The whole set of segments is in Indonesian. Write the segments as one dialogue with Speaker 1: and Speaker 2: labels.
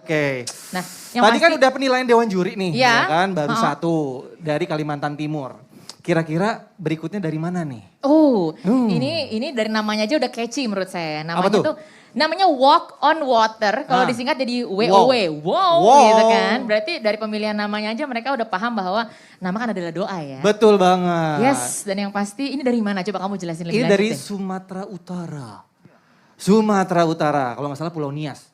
Speaker 1: Oke.
Speaker 2: Nah, yang
Speaker 1: Tadi kan
Speaker 2: pasti-
Speaker 1: udah penilaian Dewan Juri nih,
Speaker 2: Iya.
Speaker 1: ya kan? Baru
Speaker 2: Ha-ha.
Speaker 1: satu dari Kalimantan Timur. Kira-kira berikutnya dari mana nih?
Speaker 2: Ini dari namanya aja udah catchy menurut saya.
Speaker 1: Apa
Speaker 2: Namanya
Speaker 1: tuh?
Speaker 2: tuh namanya Walk on Water. Kalau
Speaker 1: Ah.
Speaker 2: disingkat jadi
Speaker 1: Wow.
Speaker 2: WOW. Wow,
Speaker 1: Wow.
Speaker 2: gitu kan. Berarti dari pemilihan namanya aja mereka udah paham bahwa nama kan adalah doa ya.
Speaker 1: Betul banget.
Speaker 2: Yes, dan yang pasti ini dari mana? Coba kamu jelasin lebih
Speaker 1: Ini
Speaker 2: lanjut
Speaker 1: dari
Speaker 2: deh.
Speaker 1: Sumatera Utara. Sumatera Utara, kalau nggak salah Pulau Nias.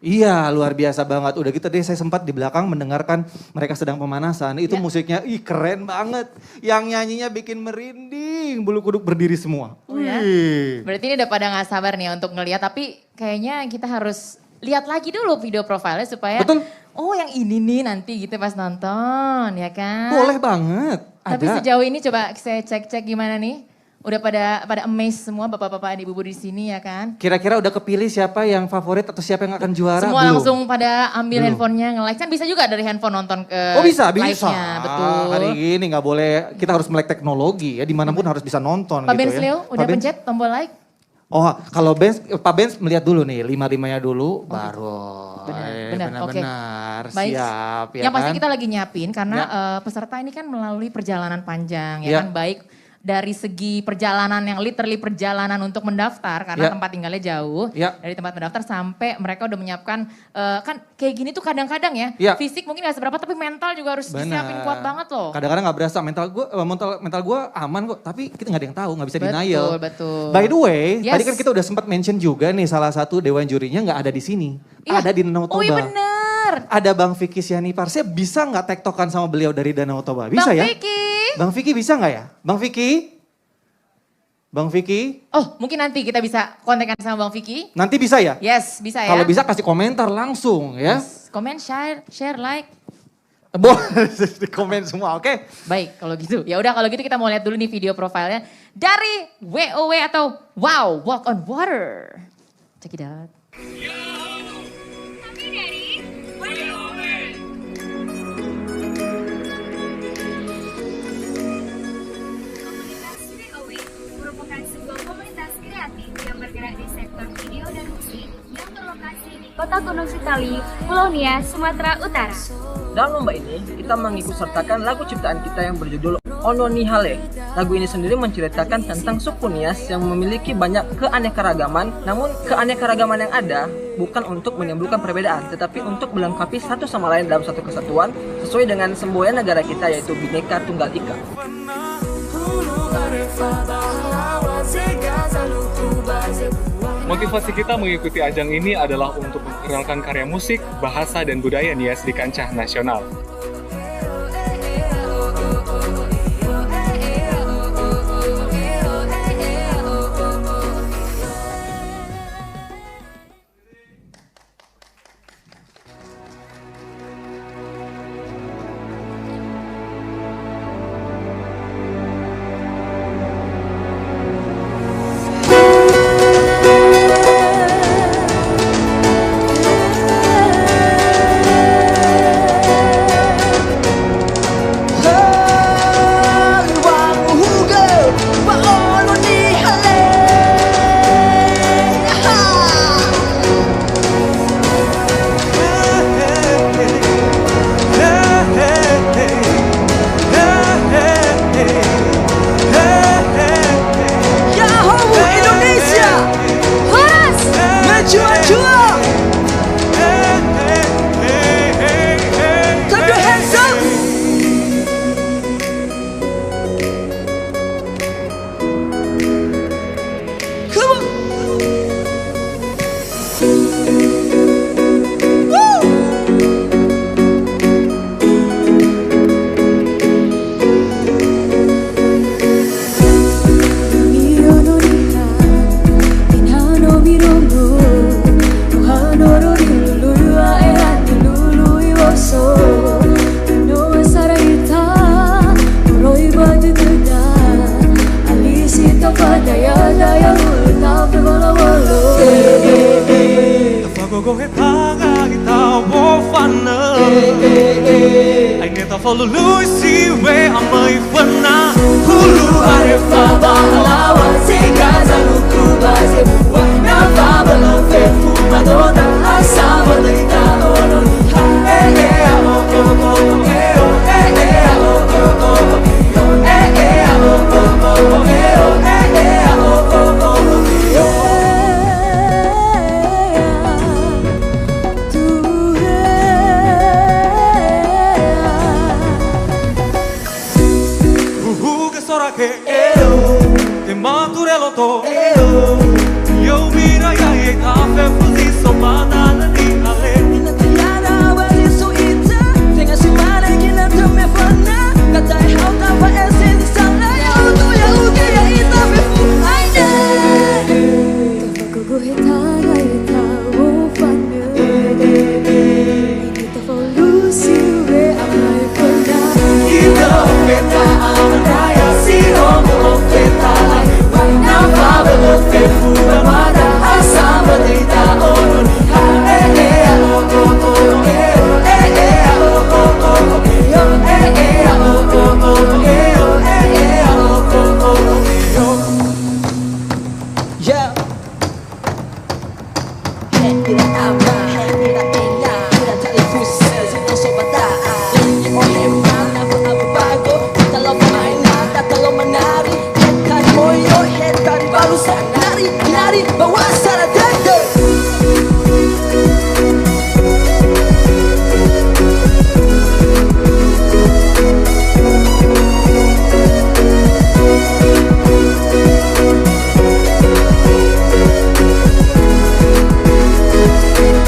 Speaker 1: Iya, luar biasa banget. Udah gitu deh, saya sempat di belakang mendengarkan mereka sedang pemanasan. Itu
Speaker 2: Ya.
Speaker 1: musiknya, keren banget. Yang nyanyinya bikin merinding, bulu kuduk berdiri semua.
Speaker 2: Oh ya?
Speaker 1: Wih.
Speaker 2: Berarti ini udah pada gak sabar nih untuk ngeliat. Tapi kayaknya kita harus lihat lagi dulu video profilnya supaya.
Speaker 1: Betul.
Speaker 2: Oh yang ini nih nanti gitu pas nonton ya kan.
Speaker 1: Boleh banget.
Speaker 2: Tapi
Speaker 1: Ada.
Speaker 2: sejauh ini coba saya cek-cek gimana nih. Udah pada amazed semua bapak-bapak dan ibu-ibu di sini ya kan.
Speaker 1: Kira-kira udah kepilih siapa yang favorit atau siapa yang akan juara?
Speaker 2: Semua
Speaker 1: Belum.
Speaker 2: langsung pada ambil
Speaker 1: Belum.
Speaker 2: handphonenya nge-like. Kan bisa juga dari handphone nonton ke
Speaker 1: Oh bisa,
Speaker 2: live-nya. Betul.
Speaker 1: Hari ini nggak boleh, kita harus melek teknologi ya, dimanapun harus bisa nonton
Speaker 2: Pak
Speaker 1: gitu
Speaker 2: Benz
Speaker 1: ya.
Speaker 2: Leo udah
Speaker 1: Pak Benz?
Speaker 2: pencet tombol like?
Speaker 1: Oh kalau Pak Benz melihat dulu nih, 5-5-nya dulu, baru.
Speaker 2: Benar, oke.
Speaker 1: Benar,
Speaker 2: Baik.
Speaker 1: siap ya
Speaker 2: Yang pasti
Speaker 1: kan?
Speaker 2: kita lagi nyiapin karena
Speaker 1: Ya.
Speaker 2: peserta ini kan melalui perjalanan panjang
Speaker 1: Ya.
Speaker 2: ya kan. Baik dari segi perjalanan yang literally perjalanan untuk mendaftar karena
Speaker 1: Ya.
Speaker 2: tempat tinggalnya jauh.
Speaker 1: Ya.
Speaker 2: Dari tempat mendaftar sampai mereka udah menyiapkan kan kayak gini tuh kadang-kadang ya.
Speaker 1: Ya.
Speaker 2: Fisik mungkin gak seberapa tapi mental juga harus disiapin kuat banget loh.
Speaker 1: Kadang-kadang nggak berasa mental gue aman kok, tapi kita nggak ada yang tahu, nggak bisa denial.
Speaker 2: Betul.
Speaker 1: By the way,
Speaker 2: Yes.
Speaker 1: tadi kan kita udah sempat mention juga nih salah satu dewan jurinya nggak ada di sini,
Speaker 2: Iya.
Speaker 1: ada di Danau Toba.
Speaker 2: Oh iya bener.
Speaker 1: Ada Bang Vicky Sianipar, saya bisa nggak tektokan sama beliau dari Danau Toba? Bisa
Speaker 2: Bang
Speaker 1: ya?
Speaker 2: Vicky.
Speaker 1: Bang Vicky bisa nggak ya? Bang Vicky? Bang Vicky?
Speaker 2: Oh mungkin nanti kita bisa kontekan sama Bang Vicky.
Speaker 1: Nanti bisa ya?
Speaker 2: Yes bisa ya.
Speaker 1: Kalau bisa kasih komentar langsung ya.
Speaker 2: Komen, share, like.
Speaker 1: Boleh di komen semua, oke?
Speaker 2: Baik, kalau gitu. Ya udah kalau gitu kita mau lihat dulu nih video profilnya dari WOW atau Wow Walk on Water. Check it out.
Speaker 3: Kami dari WOW. Komunitas WOW merupakan sebuah komunitas kreatif yang bergerak di sektor video dan musik yang berlokasi di Kota Gunung Sitali, Pulau Nias, Sumatera Utara.
Speaker 4: Dalam lomba ini, kita mengikut sertakan lagu ciptaan kita yang berjudul Ono Nihale. Lagu ini sendiri menceritakan tentang suku Nias yang memiliki banyak keanekaragaman, namun keanekaragaman yang ada bukan untuk menimbulkan perbedaan, tetapi untuk melengkapi satu sama lain dalam satu kesatuan sesuai dengan semboyan negara kita yaitu Bhinneka Tunggal Ika.
Speaker 5: Motivasi kita mengikuti ajang ini adalah untuk memperkenalkan karya musik, bahasa, dan budaya Nias di kancah nasional.
Speaker 6: Hulu arefa bahala Sega zaluku baze buah Nava belum fefu Madonna asa berita que eu te maturelo to eu mira ya e café fuzi so banana di ale
Speaker 7: Ina tiada wali so ita Tenga si mana gina tome fana Kata hau tawa esen di sana Ya utu ya uke ya ita befu aina Kafa kugu hita ga ita wufanya Ini tafa lusi we amai kona
Speaker 6: Kita peta amandaya si homo peta Wana fave lo fefu amada asama dita ono ni ha oh oh oh oh oh oh
Speaker 7: Yeah. Hekira ama, hekira ena Udah tak pusing, senang sobat taat Oh hebat, apa bago Kita lo permainan, kata lo menari Hetan moyo, hetan baru nari, nari bawa sana dada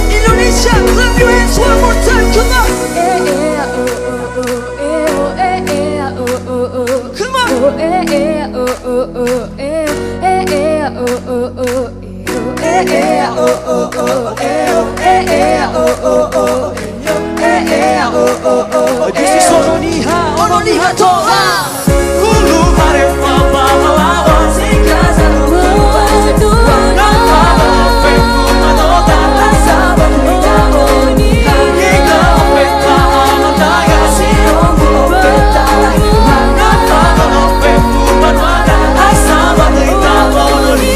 Speaker 7: Indonesia, clap your hands one more time, come on! Come on!
Speaker 6: This is Ononiha Toa Hulu Harefa Pahlawan Singkasan Wana Fava lo fefu manota Asaba Kita Kita peta amandaya si homo peta Wana Fava lo fefu manota Asaba Kita ono ni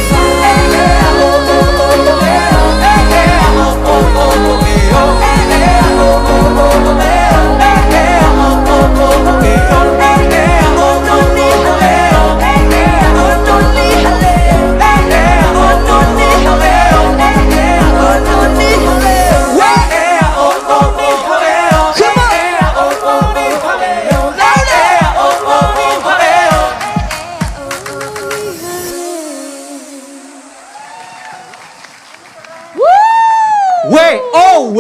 Speaker 1: WOW.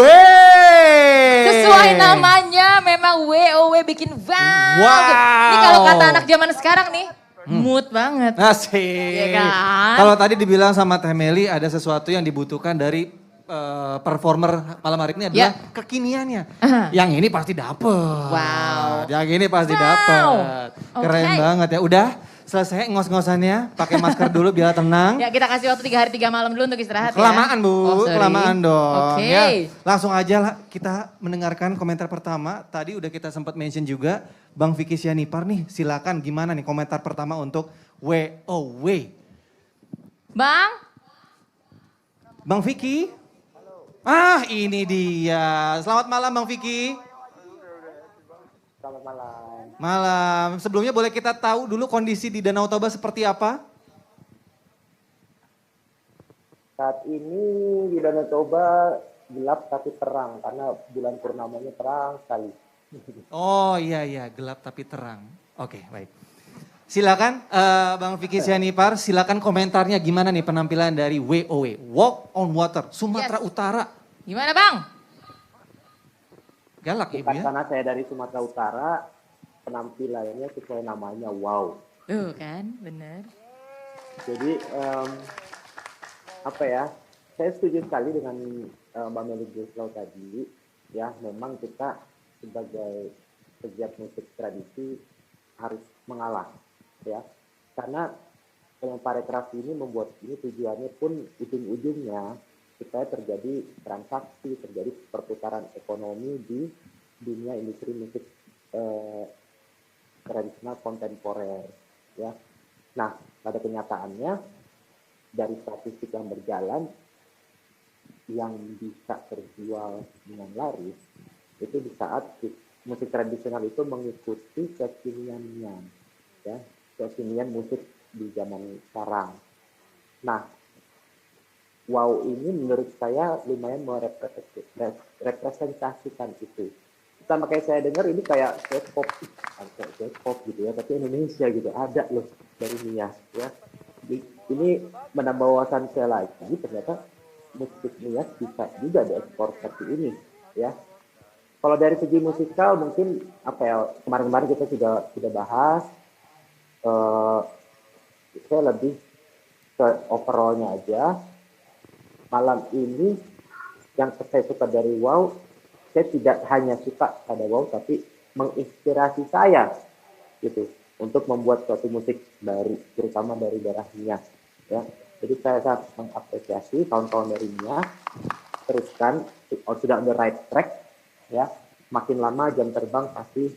Speaker 2: Sesuai namanya memang WOW bikin wow. Ini kalau kata anak zaman sekarang nih, mood banget.
Speaker 1: Asik.
Speaker 2: Iya kan?
Speaker 1: Kalau tadi dibilang sama Teh Meli ada sesuatu yang dibutuhkan dari performer malam hari ini adalah kekiniannya. Yang ini pasti dapet.
Speaker 2: Wow.
Speaker 1: Yang ini pasti dapet. Keren
Speaker 2: Oke.
Speaker 1: banget ya. Udah selesai ngos-ngosannya. Pakai masker dulu biar tenang.
Speaker 2: Ya kita kasih waktu 3 hari 3 malam dulu untuk istirahat ya.
Speaker 1: Kelamaan Bu,
Speaker 2: Oh, sorry.
Speaker 1: kelamaan dong.
Speaker 2: Oke.
Speaker 1: Ya, langsung aja lah kita mendengarkan komentar pertama. Tadi udah kita sempat mention juga. Bang Vicky Sianipar nih silakan gimana nih komentar pertama untuk WOW.
Speaker 2: Bang,
Speaker 1: Bang Vicky? Ah ini dia. Selamat malam Bang Vicky.
Speaker 8: Selamat malam.
Speaker 1: Malam. Sebelumnya boleh kita tahu dulu kondisi di Danau Toba seperti apa?
Speaker 8: Saat ini di Danau Toba gelap tapi terang karena bulan purnamanya terang sekali.
Speaker 1: Oh iya gelap tapi terang. Oke baik. Silakan Bang Vicky Sianipar, silakan komentarnya gimana nih penampilan dari WOW, Walk on Water, Sumatera Utara.
Speaker 2: gimana Bang?
Speaker 1: Galak Ibu
Speaker 8: Bukan
Speaker 1: ya.
Speaker 8: karena saya dari Sumatera Utara, penampilannya sesuai namanya wow.
Speaker 2: Tuh kan, bener.
Speaker 8: Jadi apa ya? Saya setuju sekali dengan Mbak Meli Guslau tadi. Ya, memang kita sebagai pegiat musik tradisi harus mengalah, ya. Karena Parekraf ini membuat ini tujuannya pun ujung-ujungnya supaya terjadi transaksi, terjadi perputaran ekonomi di dunia industri musik tradisional kontemporer, ya. Nah, pada kenyataannya dari statistik yang berjalan yang bisa terjual dengan laris itu di saat musik tradisional itu mengikuti kekiniannya, ya, kekinian musik di zaman sekarang. Nah, wow ini menurut saya lumayan merepresentasikan itu. sama kayak saya dengar ini kayak K-pop, K-pop gitu ya, tapi Indonesia gitu ada loh dari Nias ya. Ini menambah wawasan saya lagi, ternyata musik Nias bisa juga diekspor seperti ini ya. Kalau dari segi musikal mungkin apa ya, kemarin-kemarin kita sudah bahas, saya lebih ke overallnya aja. Malam ini yang saya suka dari Wow, saya tidak hanya suka pada Wow, tapi menginspirasi saya gitu untuk membuat suatu musik baru, terutama dari daerah Nias ya. Jadi saya sangat mengapresiasi kawan-kawan dari Nias, teruskan, sudah on the right track ya. Makin lama jam terbang pasti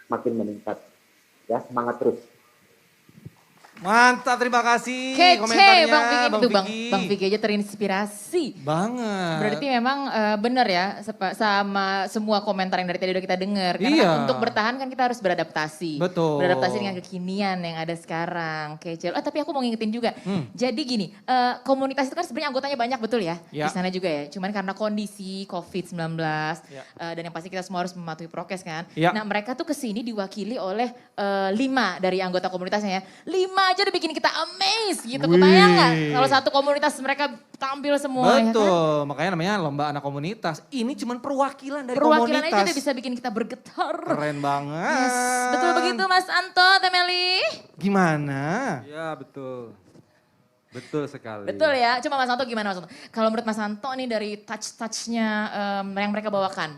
Speaker 8: makin meningkat ya, semangat terus.
Speaker 1: Mantap, terima kasih
Speaker 2: Kece
Speaker 1: komentarnya
Speaker 2: Bang Vicky itu
Speaker 1: Bang
Speaker 2: Bang Vicky aja terinspirasi.
Speaker 1: Banget.
Speaker 2: Berarti memang benar ya sama semua komentar yang dari tadi udah kita dengar. Karena
Speaker 1: Iya.
Speaker 2: untuk bertahan kan kita harus beradaptasi.
Speaker 1: Betul.
Speaker 2: Beradaptasi dengan kekinian yang ada sekarang. Kece. Tapi aku mau ngingetin juga. Jadi gini, komunitas itu kan sebenarnya anggotanya banyak betul ya?
Speaker 1: Ya.
Speaker 2: Di sana juga ya. Cuman karena kondisi COVID-19
Speaker 1: Ya.
Speaker 2: dan yang pasti kita semua harus mematuhi prokes kan.
Speaker 1: Ya.
Speaker 2: Nah mereka tuh kesini diwakili oleh 5 dari anggota komunitasnya ya. 5 aja udah bikin kita amazed gitu. Kebayang nggak kalau satu komunitas mereka tampil semua ya kan?
Speaker 1: Betul, makanya namanya lomba anak komunitas. Ini cuman perwakilan dari
Speaker 2: Perwakilan
Speaker 1: komunitas.
Speaker 2: aja udah bisa bikin kita bergetar.
Speaker 1: Keren banget.
Speaker 2: Yes, betul begitu Mas Anto, Temeli?
Speaker 1: Gimana?
Speaker 9: Ya betul. Betul sekali.
Speaker 2: Betul ya, coba Mas Anto gimana Mas Anto? Kalau menurut Mas Anto nih dari touch-touchnya yang mereka bawakan.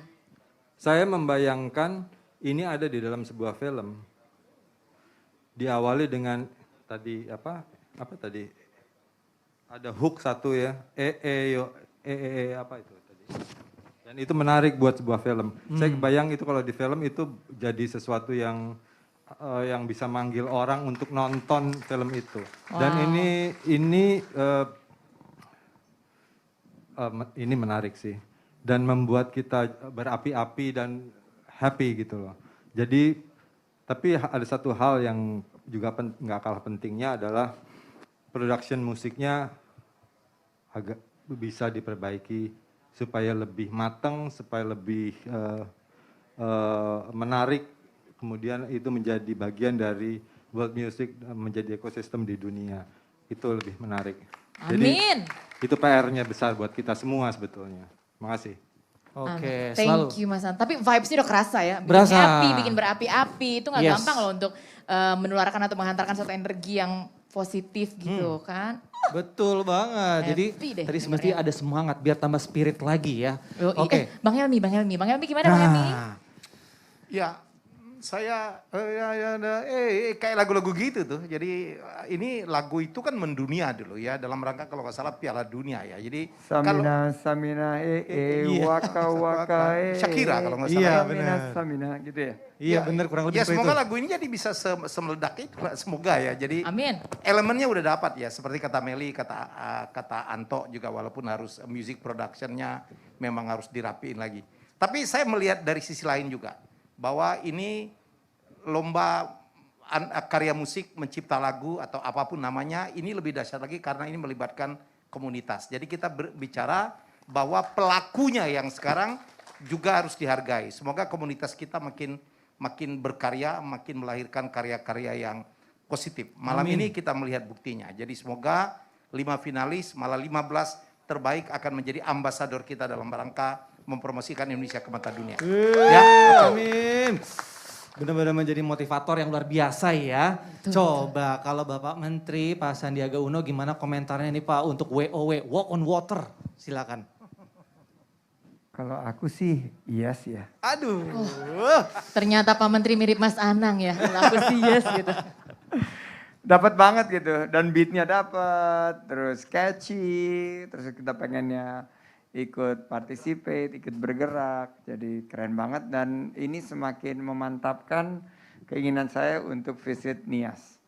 Speaker 9: Saya membayangkan ini ada di dalam sebuah film. Diawali dengan tadi apa tadi? Ada hook satu ya. Apa itu tadi? Dan itu menarik buat sebuah film. Saya kebayang itu kalau di film itu jadi sesuatu yang bisa manggil orang untuk nonton film itu. Dan ini menarik sih. Dan membuat kita berapi-api dan happy gitu loh. Jadi tapi ada satu hal yang juga nggak kalah pentingnya adalah production musiknya agak bisa diperbaiki supaya lebih matang, supaya lebih menarik, kemudian itu menjadi bagian dari world music, menjadi ekosistem di dunia. Itu lebih menarik.
Speaker 2: Amin.
Speaker 9: Jadi itu PR-nya besar buat kita semua sebetulnya. Terima kasih.
Speaker 1: Oke,
Speaker 2: Thank
Speaker 1: selalu.
Speaker 2: you Mas Anto. Tapi vibes-nya udah kerasa ya.
Speaker 1: Berasa.
Speaker 2: Bikin berapi-api. Itu gak
Speaker 1: Yes.
Speaker 2: gampang loh untuk menularkan atau menghantarkan suatu energi yang positif gitu kan.
Speaker 1: Betul banget. Jadi
Speaker 2: Happy deh
Speaker 1: tadi semestinya ada semangat biar tambah spirit lagi ya. Oke.
Speaker 2: Bang Helmi gimana Bang Helmi?
Speaker 10: Ya, saya kayak lagu-lagu gitu tuh. Jadi ini lagu itu kan mendunia dulu ya, dalam rangka kalau nggak salah Piala Dunia ya. Jadi
Speaker 11: Samina waka waka
Speaker 10: Shakira kalau nggak salah.
Speaker 1: Iya,
Speaker 11: Samina
Speaker 1: benar.
Speaker 11: Samina gitu ya.
Speaker 1: Iya benar, kurang lebih
Speaker 10: Ya
Speaker 1: seperti
Speaker 10: semoga
Speaker 1: itu.
Speaker 10: lagu ini jadi bisa semeledak itu, semoga ya. Jadi
Speaker 2: Amin.
Speaker 10: elemennya udah dapat ya, seperti kata Meli, kata Anto juga, walaupun harus music productionnya memang harus dirapiin lagi. Tapi saya melihat dari sisi lain juga bahwa ini lomba karya musik, mencipta lagu atau apapun namanya, ini lebih dahsyat lagi karena ini melibatkan komunitas. Jadi kita berbicara bahwa pelakunya yang sekarang juga harus dihargai. Semoga komunitas kita makin berkarya, makin melahirkan karya-karya yang positif. Malam ini kita melihat buktinya. Jadi semoga 5 finalis, malah 15 terbaik akan menjadi ambasador kita dalam rangka mempromosikan Indonesia ke mata dunia. Ya,
Speaker 1: Amin. Benar-benar menjadi motivator yang luar biasa ya. Coba kalau Bapak Menteri Pak Sandiaga Uno gimana komentarnya nih Pak untuk WOW, Walk on Water. Silakan.
Speaker 11: Kalau aku sih yes ya.
Speaker 10: Aduh.
Speaker 2: Ternyata Pak Menteri mirip Mas Anang ya. Kalau aku sih yes gitu.
Speaker 11: Dapat banget gitu dan beatnya dapat, terus catchy, terus kita pengennya ikut participate, ikut bergerak, jadi keren banget dan ini semakin memantapkan keinginan saya untuk visit Nias.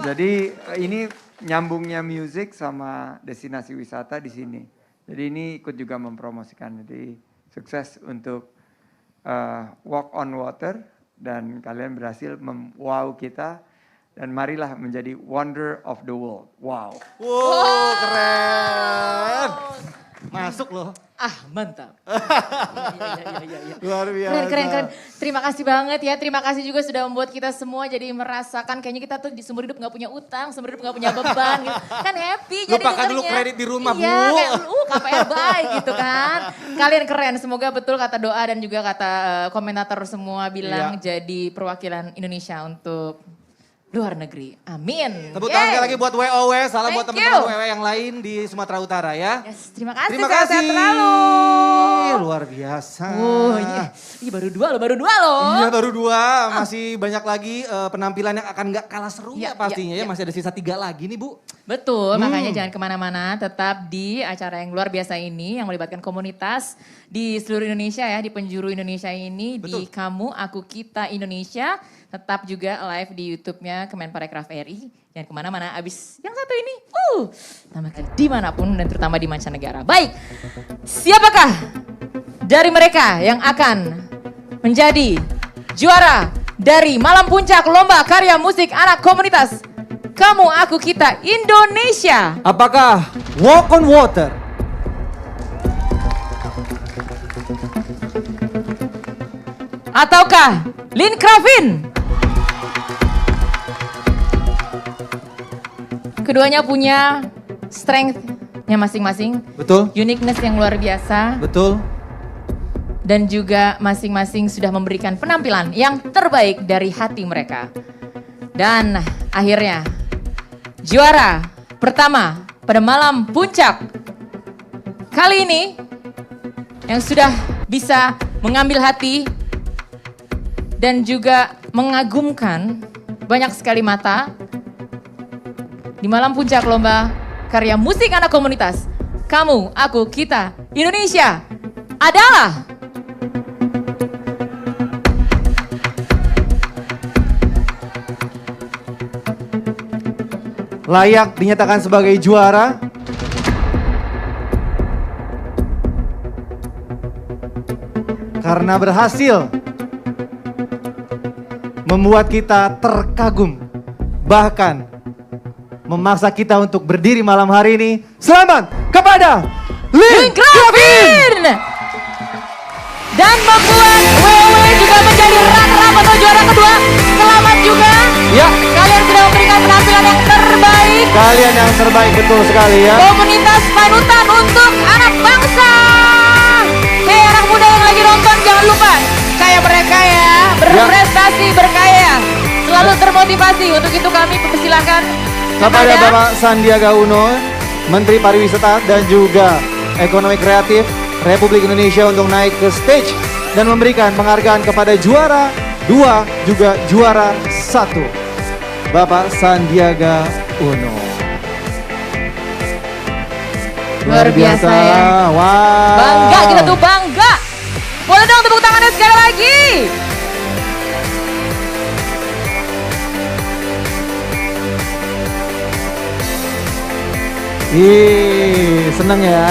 Speaker 11: Jadi ini nyambungnya musik sama destinasi wisata di sini. Jadi ini ikut juga mempromosikan, jadi sukses untuk Walk on Water dan kalian berhasil wow kita dan marilah menjadi wonder of the world. Wow.
Speaker 1: Wow, keren. Masuk loh.
Speaker 2: Mantap. Iya.
Speaker 1: Luar biasa.
Speaker 2: Keren. Terima kasih banget ya. Terima kasih juga sudah membuat kita semua jadi merasakan kayaknya kita tuh di seumur hidup gak punya utang, seumur hidup gak punya beban gitu. Kan happy jadi
Speaker 1: Lupakan dulu
Speaker 2: dengernya.
Speaker 1: kredit di rumah,
Speaker 2: Iya,
Speaker 1: Bu.
Speaker 2: kayak KPR baik gitu kan. Kalian keren, semoga betul kata doa dan juga kata komentator semua bilang jadi perwakilan Indonesia untuk luar negeri. Amin.
Speaker 1: Tepuk tangan sekali lagi buat WOW, salam buat
Speaker 2: Thank
Speaker 1: teman-teman
Speaker 2: you.
Speaker 1: WOW yang lain di Sumatera Utara ya.
Speaker 2: Yes, terima kasih.
Speaker 1: Terima
Speaker 2: sehat-sehat
Speaker 1: kasih.
Speaker 2: selalu.
Speaker 1: Luar biasa.
Speaker 2: Oh ini baru dua loh.
Speaker 1: Iya baru 2, masih banyak lagi penampilan yang akan gak kalah seru ya pastinya ya. Masih ada sisa 3 lagi nih Bu.
Speaker 2: Betul, makanya jangan kemana-mana, tetap di acara yang luar biasa ini yang melibatkan komunitas di seluruh Indonesia ya, di penjuru Indonesia ini, di Kamu, Aku, Kita Indonesia. Tetap juga live di YouTube-nya Kemenparekraf RI. Jangan kemana-mana, abis yang satu ini, tampilkan dimanapun dan terutama di mancanegara. Baik, siapakah dari mereka yang akan menjadi juara dari Malam Puncak Lomba Karya Musik Anak Komunitas Kamu, Aku, Kita Indonesia?
Speaker 1: Apakah Walk on Water,
Speaker 2: ataukah Lin Kravin? Keduanya punya strength-nya masing-masing.
Speaker 1: Betul.
Speaker 2: Uniqueness yang luar biasa.
Speaker 1: Betul.
Speaker 2: Dan juga masing-masing sudah memberikan penampilan yang terbaik dari hati mereka. Dan akhirnya juara pertama pada Malam Puncak kali ini yang sudah bisa mengambil hati dan juga mengagumkan banyak sekali mata di Malam Puncak Lomba Karya Musik Anak Komunitas Kamu, Aku, Kita Indonesia adalah
Speaker 1: layak dinyatakan sebagai juara karena berhasil membuat kita terkagum, bahkan memaksa kita untuk berdiri malam hari ini. Selamat kepada Lin Kravin!
Speaker 2: Dan membuat WW juga menjadi runner-up atau juara kedua. Selamat juga.
Speaker 1: Ya.
Speaker 2: Kalian sudah memberikan penampilan yang terbaik.
Speaker 1: Kalian yang terbaik, betul sekali ya.
Speaker 2: Komunitas panutan untuk anak bangsa. Hei anak muda yang lagi nonton, jangan lupa kayak mereka ya, berprestasi, berkarya, selalu termotivasi. Untuk itu kami persilakan
Speaker 1: kepada Bapak Sandiaga Uno, Menteri Pariwisata dan juga Ekonomi Kreatif Republik Indonesia untuk naik ke stage dan memberikan penghargaan kepada juara 2 juga juara 1, Bapak Sandiaga Uno.
Speaker 2: Luar biasa ya.
Speaker 1: Wow.
Speaker 2: Bangga, kita tuh bangga. Boleh dong tepuk tangannya sekali lagi.
Speaker 1: Seneng ya.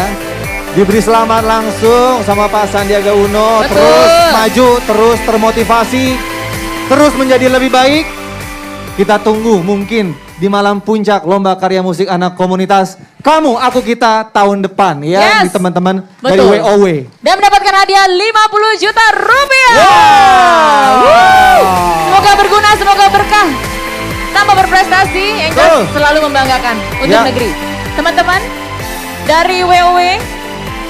Speaker 1: Diberi selamat langsung sama Pak Sandiaga Uno.
Speaker 2: Betul.
Speaker 1: Terus maju, terus termotivasi, terus menjadi lebih baik. Kita tunggu mungkin di Malam Puncak Lomba Karya Musik Anak Komunitas Kamu, Aku, Kita tahun depan ya. Di teman-teman dari WOW.
Speaker 2: Dan mendapatkan hadiah 50 juta rupiah.
Speaker 1: Wow.
Speaker 2: Semoga berguna, semoga berkah. Tambah berprestasi, Angels selalu membanggakan untuk negeri. Teman-teman dari WOW,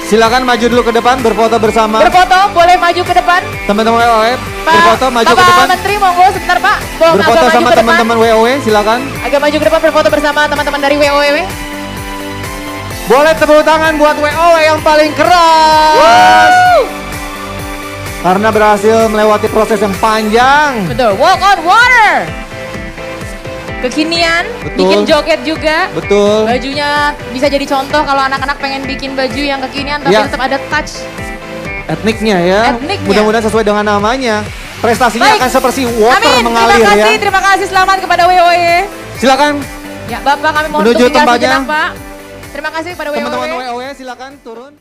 Speaker 1: silakan maju dulu ke depan berfoto bersama.
Speaker 2: Berfoto, boleh maju ke depan.
Speaker 1: Teman-teman WOW, berfoto maju ke depan.
Speaker 2: Bapak Menteri monggo sebentar Pak.
Speaker 1: Berfoto sama teman-teman WOW, silakan.
Speaker 2: Agak maju ke depan berfoto bersama teman-teman dari WOW.
Speaker 1: Boleh tepuk tangan buat WOW yang paling keras. Karena berhasil melewati proses yang panjang.
Speaker 2: Betul, walk on water. Kekinian,
Speaker 1: Betul.
Speaker 2: bikin joget juga.
Speaker 1: Betul.
Speaker 2: Bajunya bisa jadi contoh kalau anak-anak pengen bikin baju yang kekinian tapi
Speaker 1: Ya.
Speaker 2: tetap ada touch.
Speaker 1: Etniknya ya.
Speaker 2: Etniknya.
Speaker 1: Mudah-mudahan sesuai dengan namanya. Prestasinya akan seperti water
Speaker 2: Amin,
Speaker 1: mengalir
Speaker 2: terima kasih, selamat kepada WOW.
Speaker 1: Silakan.
Speaker 2: Ya Bapak kami mohon
Speaker 1: Menuju
Speaker 2: untuk tinggal
Speaker 1: tempatnya.
Speaker 2: sejenak Pak. Terima kasih kepada WOW.
Speaker 1: Teman-teman WOW silakan turun.